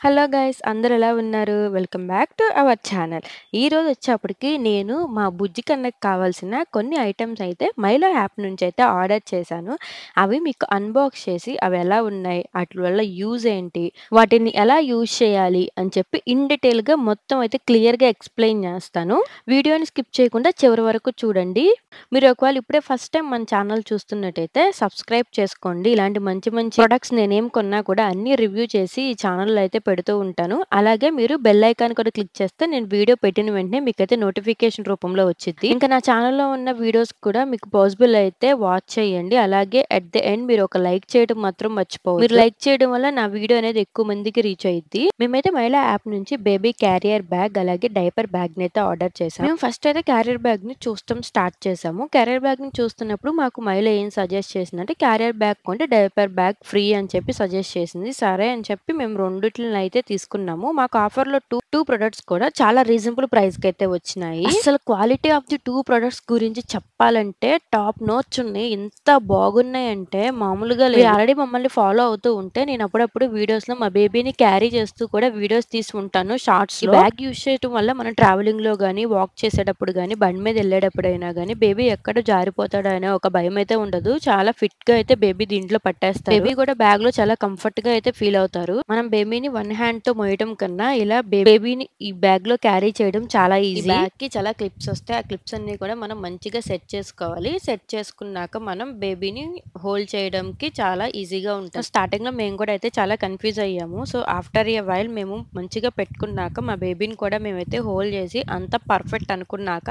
Hello guys అందరూ ఎలా ఉన్నారు? Welcome back to our channel. ఈరోజు వచ్చేప్పటికి నేను మా బుజ్జి కన్నకి కావాల్సిన కొన్ని ఐటెమ్స్ అయితే మైలో యాప్ నుంచి అయితే ఆర్డర్ చేశాను. అవి మీకు అన్బాక్స్ చేసి అవి ఎలా ఉన్నాయి? ఆటిల వల్ల యూజ్ ఏంటి? వాటిని ఎలా యూజ్ చేయాలి? అని చెప్పి ఇన్ డీటెయిల్‌గా మొత్తం అయితే క్లియర్‌గా ఎక్స్‌ప్లెయిన్ చేస్తాను. వీడియోని స్కిప్ చేయకుండా చివరి వరకు చూడండి. మీరు ఒకవేళ ఇప్పుడే ఫస్ట్ టైం మన ఛానల్ చూస్తున్నట్టయితే సబ్స్క్రైబ్ చేసుకోండి. ఇలాంటి మంచి మంచి ప్రొడక్ట్స్ నేనేం కొన్నా కూడా అన్నీ రివ్యూ చేసి ఈ ఛానల్‌లో అయితే పెడుతూ ఉంటాను. అలాగే మీరు బెల్ ఐకాన్ కూడా క్లిక్ చేస్తే నేను వీడియో పెట్టిన వెంటనే మీకైతే నోటిఫికేషన్ రూపంలో వచ్చిద్ది. ఇంకా నా ఛానల్‌లో ఉన్న వీడియోస్ కూడా మీకు పాసిబుల్ అయితే వాచ్ చేయండి. అలాగే అట్ ది ఎండ్ మీరు ఒక లైక్ చేయడం మాత్రం మర్చిపోవద్దు. మీరు లైక్ చేయడం వల్ల నా వీడియో అనేది ఎక్కువ మందికి రీచ్ అయ్యిద్ది. మేమైతే మైలా యాప్ నుంచి బేబీ క్యారియర్ బ్యాగ్ అలాగే డైపర్ బ్యాగ్‌ని అయితే ఆర్డర్ చేసాం. మేము ఫస్ట్ అయితే క్యారియర్ బ్యాగ్‌ని చూస్తాం స్టార్ట్ చేసాము. క్యారియర్ బ్యాగ్‌ని చూస్తున్నప్పుడు మాకు మైలా ఏం సజెస్ట్ చేసిందంటే క్యారియర్ బ్యాగ్ కొంటే డైపర్ బ్యాగ్ ఫ్రీ అని చెప్పి సజెస్ట్ చేసింది. సరే అని చెప్పి మేము రెండిట్లని అయితే తీసుకున్నాము. మాకు ఆఫర్‌లో టూ ప్రొడక్ట్స్ కూడా చాలా రీజనబుల్ ప్రైస్‌కి అయితే వచ్చినాయి. అసలు క్వాలిటీ ఆఫ్ ది 2 ప్రొడక్ట్స్ గురించి చెప్పాలంటే టాప్ నోచ్ ఉన్నాయి. ఎంత బాగున్నాయంటే మామూలుగా లేదు. ఆల్రెడీ మమ్మల్ని ఫాలో అవుతూ ఉంటే నేను అప్పుడప్పుడు వీడియోస్‌లో మా బేబీని క్యారీ చేస్తూ కూడా వీడియోస్ తీసి ఉంటాను షార్ట్స్‌లో. ఈ బ్యాగ్ యూజ్ చేయడం వల్ల మనం ట్రావెలింగ్‌లో గాని, వాక్ చేసేటప్పుడు గాని, బండి మీద వెళ్ళేటప్పుడైనా గాని బేబీ ఎక్కడ జారిపోతాడో అనే ఒక భయం అయితే ఉండదు. చాలా ఫిట్‌గా అయితే బేబీ దీంట్లో పట్టేస్తారు. బేబీ కూడా బ్యాగ్‌లో చాలా కంఫర్ట్‌గా అయితే ఫీల్ అవుతారు. మనం బేబీని వన్ హ్యాండ్‌తో మోయడం కన్నా ఇలా బేబీని ఈ బ్యాగ్‌లో క్యారీ చేయడం చాలా ఈజీ. ఈ బ్యాగ్‌కి చాలా క్లిప్స్ వస్తాయి. ఆ క్లిప్స్ అన్నీ కూడా మనం మంచిగా సెట్ చేసుకోవాలి. సెట్ చేసుకున్నాక మనం బేబీని హోల్డ్ చేయడంకి చాలా ఈజీగా ఉంటుంది. స్టార్టింగ్‌లో మేము కూడా అయితే చాలా కన్‌ఫ్యూజ్ అయ్యాము. సో ఆఫ్టర్ ఎ వైల్ మేము మంచిగా పెట్టుకున్నాక మా బేబీని కూడా మేమైతే హోల్డ్ చేసి అంతా పర్ఫెక్ట్ అనుకున్నాక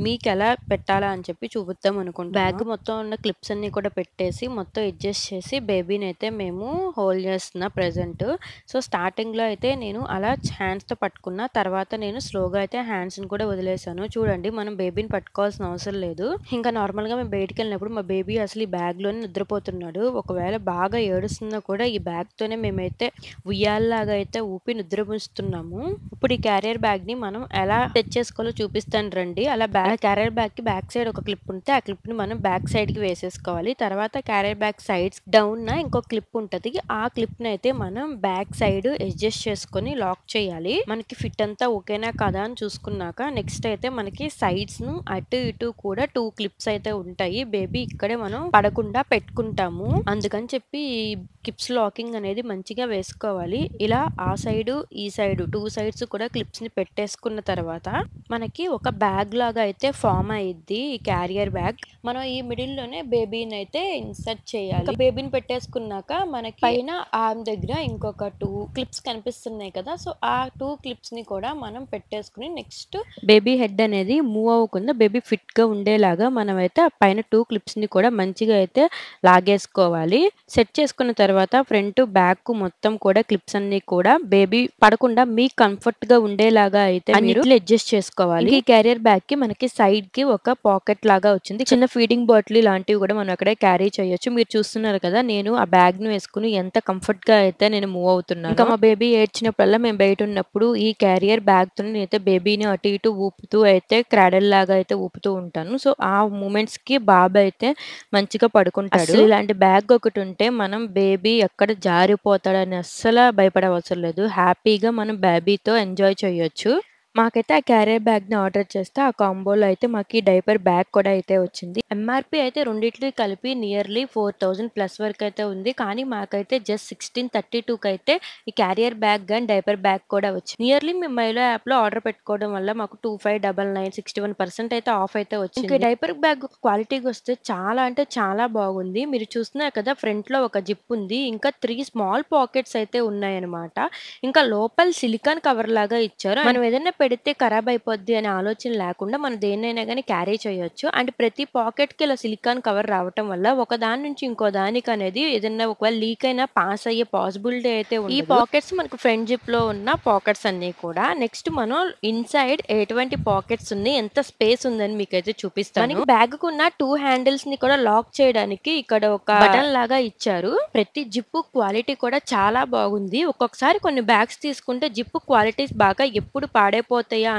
మీకెలా పెట్టాలా అని చెప్పి చూపిద్దాం అనుకుంటున్నాం. బ్యాగ్ మొత్తం ఉన్న క్లిప్స్ అన్నీ కూడా పెట్టేసి మొత్తం అడ్జస్ట్ చేసి బేబీని అయితే మేము హోల్డ్ చేస్తున్నా ప్రెజెంట్. సో స్టార్టింగ్‌లో అయితే నేను అలా హ్యాండ్స్‌తో పట్టుకున్నా. తర్వాత నేను స్లోగా అయితే హ్యాండ్స్‌ని కూడా వదిలేసాను. చూడండి మనం బేబీని పట్టుకోవాల్సిన అవసరం లేదు. ఇంకా నార్మల్‌గా మేము బయటికెళ్ళినప్పుడు మా బేబీ అసలు ఈ బ్యాగ్‌లోనే నిద్రపోతున్నాడు. ఒకవేళ బాగా ఏడుస్తున్నా కూడా ఈ బ్యాగ్‌తోనే మేమైతే ఉయ్యాలలాగా అయితే ఊపి నిద్రపుచ్చుతున్నాము. ఇప్పుడు ఈ క్యారియర్ బ్యాగ్‌ని మనం ఎలా సెట్ చేసుకోవాలో చూపిస్తాను రండి. అలా క్యారియర్ బ్యాగ్‌కి బ్యాక్ సైడ్ ఒక క్లిప్ ఉంటే ఆ క్లిప్‌ని మనం బ్యాక్ సైడ్‌కి వేసేసుకోవాలి. తర్వాత క్యారియర్ బ్యాగ్ సైడ్స్ డౌన్‌న ఇంకో క్లిప్ ఉంటది. ఆ క్లిప్‌ని అయితే మనం బ్యాక్ సైడ్ అడ్జస్ట్ చేసుకొని లాక్ చేయాలి. మనకి ఫిట్ అంతా ఓకేనా కదా అని చూసుకున్నాక నెక్స్ట్ అయితే మనకి సైడ్స్‌ను అటు ఇటు కూడా 2 క్లిప్స్ అయితే ఉంటాయి. బేబీ ఇక్కడే మనం పడకుండా పెట్టుకుంటాము. అందుకని చెప్పి ఈ క్లిప్స్ లాకింగ్ అనేది మంచిగా వేసుకోవాలి. ఇలా ఆ సైడు ఈ సైడు 2 సైడ్స్ కూడా క్లిప్స్‌ని పెట్టేసుకున్న తర్వాత మనకి ఒక బ్యాగ్ లాగా అయితే ఫామ్ అయ్యిద్ది ఈ క్యారియర్ బ్యాగ్. మనం ఈ మిడిల్‌లోనే బేబీని అయితే ఇన్సర్ట్ చేయాలి. బేబీని పెట్టేసుకున్నాక మనకి పైన ఆర్మ్ దగ్గర ఇంకొక 2 క్లిప్స్ కనిపిస్తున్నాయి కదా! సో ఆ 2 క్లిప్స్‌ని కూడా మనం పెట్టేసుకొని నెక్స్ట్ బేబీ హెడ్ అనేది మూవ్ అవ్వకుండా బేబీ ఫిట్‌గా ఉండేలాగా మనమైతే ఆ పైన 2 క్లిప్స్‌ని కూడా మంచిగా అయితే లాగేసుకోవాలి. సెట్ చేసుకున్న తర్వాత ఫ్రంట్, బ్యాక్ మొత్తం కూడా క్లిప్స్ అన్నీ కూడా బేబీ పడకుండా మీకు కంఫర్ట్‌గా ఉండేలాగా అయితే మీరు అడ్జస్ట్ చేసుకోవాలి. ఈ క్యారియర్ బ్యాగ్‌కి మనకి సైడ్‌కి ఒక పాకెట్ లాగా వచ్చింది. చిన్న ఫీడింగ్ బాటిల్ లాంటివి కూడా మనం అక్కడే క్యారీ చేయొచ్చు. మీరు చూస్తున్నారు కదా! నేను ఆ బ్యాగ్‌ని వేసుకొని ఎంత కంఫర్ట్‌గా అయితే నేను మూవ్ అవుతున్నాను. ఇంకా మా బేబీ ఏడ్చినప్పుడల్లా మేము బయట ఉన్నప్పుడు ఈ క్యారియర్ బ్యాగ్‌తోని నేనైతే బేబీని అటు ఇటు ఊపుతూ అయితే క్రాడల్ లాగా అయితే ఊపుతూ ఉంటాను. సో ఆ మూమెంట్స్‌కి బాబు అయితే మంచిగా పడుకుంటాడు. అసలు ఇలాంటి బ్యాగ్ ఒకటి ఉంటే మనం బేబీ ఎక్కడ జారిపోతాడని అస్సలు భయపడవసరం లేదు. హ్యాపీగా మనం బేబీతో ఎంజాయ్ చేయొచ్చు. మాకైతే ఆ క్యారియర్ బ్యాగ్‌ని ఆర్డర్ చేస్తే ఆ కాంబోలో అయితే మాకు ఈ డైపర్ బ్యాగ్ కూడా అయితే వచ్చింది. ఎంఆర్‌పీ అయితే రెండిటికి కలిపి నియర్లీ 4000 ప్లస్ వరకు అయితే ఉంది. కానీ మాకైతే జస్ట్ 1632కి అయితే ఈ carrier bag and diaper bag కూడా వచ్చింది. నియర్లీ మేము మైలో యాప్‌లో ఆర్డర్ పెట్టుకోవడం వల్ల మాకు 2599 61% అయితే ఆఫ్ అయితే వచ్చింది. ఇంకా డైపర్ బ్యాగ్ క్వాలిటీకి వస్తే చాలా అంటే చాలా బాగుంది. మీరు చూస్తున్నారు కదా ఫ్రంట్‌లో ఒక జిప్ ఉంది. ఇంకా 3 స్మాల్ పాకెట్స్ అయితే ఉన్నాయన్నమాట. ఇంకా లోపల సిలికాన్ కవర్ లాగా ఇచ్చారు. మనం ఏదైనా పెడితే ఖరాబ్ అయిపోద్ది అనే ఆలోచన లేకుండా మనం దేన్నైనా గానీ క్యారీ చేయొచ్చు. అండ్ ప్రతి పాకెట్‌కి ఇలా సిలికాన్ కవర్ రావటం వల్ల ఒక దాని నుంచి ఇంకో దానికి అనేది ఏదైనా ఒకవేళ లీక్ అయినా పాస్ అయ్యే పాసిబిలిటీ అయితే ఉండదు. ఈ పాకెట్స్ మనకు ఫ్రంట్ జిప్‌లో ఉన్న పాకెట్స్ అన్నీ కూడా. నెక్స్ట్ మనం ఇన్‌సైడ్ ఎటువంటి పాకెట్స్ ఉన్నాయి, ఎంత స్పేస్ ఉందని మీకైతే చూపిస్తాను. మనకి బ్యాగ్‌కున్న 2 హ్యాండిల్స్‌ని కూడా లాక్ చేయడానికి ఇక్కడ ఒక బటన్ లాగా ఇచ్చారు. ప్రతి జిప్ క్వాలిటీ కూడా చాలా బాగుంది. ఒక్కొక్కసారి కొన్ని బ్యాగ్స్ తీసుకుంటే జిప్ క్వాలిటీస్ బాగా ఎప్పుడు పాడైపోతాయా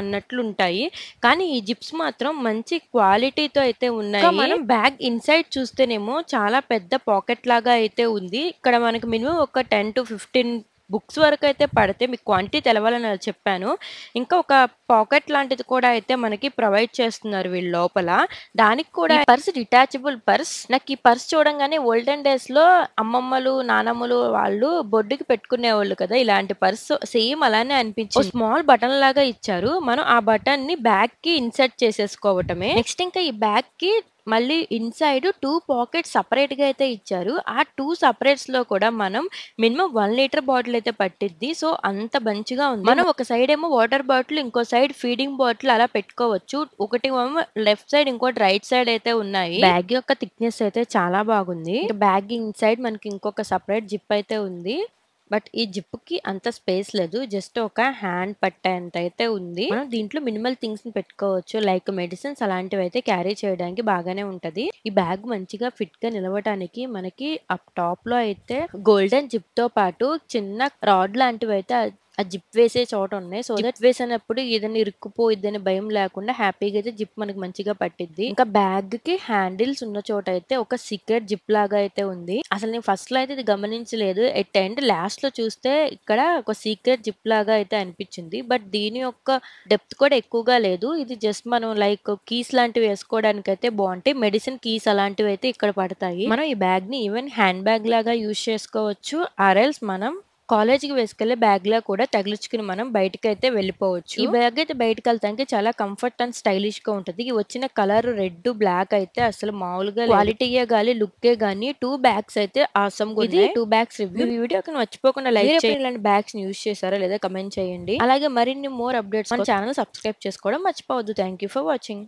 అన్నట్లుంటాయి. కానీ ఈ జిప్స్ మాత్రం మంచి క్వాలిటీతో అయితే ఉన్నాయి. మనం బ్యాగ్ ఇన్‌సైడ్ చూస్తేనేమో చాలా పెద్ద పాకెట్ లాగా అయితే ఉంది. ఇక్కడ మనకి మినిమమ్ ఒక 10-15 బుక్స్ వరకైతే పడితే మీకు క్వాంటిటీ తెలవాలని అలా చెప్పాను. ఇంకా ఒక పాకెట్ లాంటిది కూడా అయితే మనకి ప్రొవైడ్ చేస్తున్నారు వీళ్ళు లోపల. దానికి కూడా ఈ పర్స్ డిటాచబుల్ పర్స్. నాకు ఈ పర్స్ చూడంగానే ఓల్డెన్ డేస్‌లో అమ్మమ్మలు, నానమ్మలు వాళ్ళు బొడ్డుకి పెట్టుకునేవాళ్ళు కదా! ఇలాంటి పర్స్ సేమ్ అలానే అనిపించింది. ఓ స్మాల్ బటన్ లాగా ఇచ్చారు. మనం ఆ బటన్‌ని బ్యాగ్‌కి ఇన్సర్ట్ చేసేసుకోవటమే. నెక్స్ట్ ఇంకా ఈ బ్యాగ్‌కి మళ్ళీ ఇన్‌సైడ్ 2 పాకెట్స్ సెపరేట్‌గా అయితే ఇచ్చారు. ఆ 2 సెపరేట్స్‌లో కూడా మనం మినిమమ్ 1 లీటర్ బాటిల్ అయితే పట్టిద్ది. సో, అంత మంచిగా ఉంది. మనం ఒక సైడ్ ఏమో వాటర్ బాటిల్, ఇంకో సైడ్ ఫీడింగ్ బాటిల్ అలా పెట్టుకోవచ్చు. ఒకటేమో లెఫ్ట్ సైడ్, ఇంకోటి రైట్ సైడ్ అయితే ఉన్నాయి. బ్యాగ్ యొక్క థిక్‌నెస్ అయితే చాలా బాగుంది. బ్యాగ్ ఇన్‌సైడ్ మనకి ఇంకొక సెపరేట్ జిప్ అయితే ఉంది. బట్ ఈ జిప్‌కి అంత స్పేస్ లేదు. జస్ట్ ఒక హ్యాండ్ పట్టేంత అయితే ఉంది. మనం దీంట్లో మినిమల్ థింగ్స్‌ని పెట్టుకోవచ్చు. లైక్ మెడిసిన్స్ అలాంటివైతే క్యారీ చేయడానికి బాగానే ఉంటది. ఈ బ్యాగ్ మంచిగా ఫిట్‌గా నిలవటానికి మనకి అప్ టాప్‌లో అయితే గోల్డెన్ జిప్‌తో పాటు చిన్న రాడ్ లాంటివైతే ఆ జిప్ వేసే చోట ఉన్నాయి. సో దట్ వేసినప్పుడు ఏదైనా ఇరుక్కుపోయిద్దని భయం లేకుండా హ్యాపీగా అయితే జిప్ మనకి మంచిగా పట్టిద్ది. ఇంకా బ్యాగ్‌కి హ్యాండిల్స్ ఉన్న చోట అయితే ఒక సీక్రెట్ జిప్ లాగా అయితే ఉంది. అసలు నేను ఫస్ట్‌లో అయితే ఇది గమనించలేదు. ఎట్ ఎండ్ లాస్ట్‌లో చూస్తే ఇక్కడ ఒక సీక్రెట్ జిప్ లాగా అయితే అనిపించింది. బట్ దీని యొక్క డెప్త్ కూడా ఎక్కువగా లేదు. ఇది జస్ట్ మనం లైక్ కీస్ లాంటివి వేసుకోవడానికైతే బావుంటాయి. మెడిసిన్ కీస్ అలాంటివైతే ఇక్కడ పడతాయి. మనం ఈ బ్యాగ్‌ని ఈవెన్ హ్యాండ్ బ్యాగ్ లాగా యూజ్ చేసుకోవచ్చు. ఆర్ ఎల్స్ మనం కాలేజ్‌కి వేసుకెళ్ళే బ్యాగ్‌లా కూడా తగిలించుకొని మనం బయటికైతే వెళ్ళిపోవచ్చు. ఈ బ్యాగ్ అయితే బయటికెళ్తానికి చాలా కంఫర్ట్ అండ్ స్టైలిష్‌గా ఉంటది. ఈ వచ్చిన కలర్ రెడ్, బ్లాక్ అయితే అసలు మామూలుగా లేదు. క్వాలిటీయే గాని, లుక్కే గాని 2 బ్యాగ్స్ అయితే ఆసమ్‌గా ఉన్నాయి. 2 బ్యాగ్స్ రివ్యూ. ఈ వీడియోకి మర్చిపోకుండా లైక్ చేయండి. ఇలాంటి బ్యాగ్స్‌ని యూజ్ చేశారా లేదా కామెంట్ చేయండి. అలాగే మరిన్ని మోర్ అప్డేట్స్ మన ఛానెల్ సబ్స్క్రైబ్ చేసుకోవడం మర్చిపోవద్దు. Thank you for watching.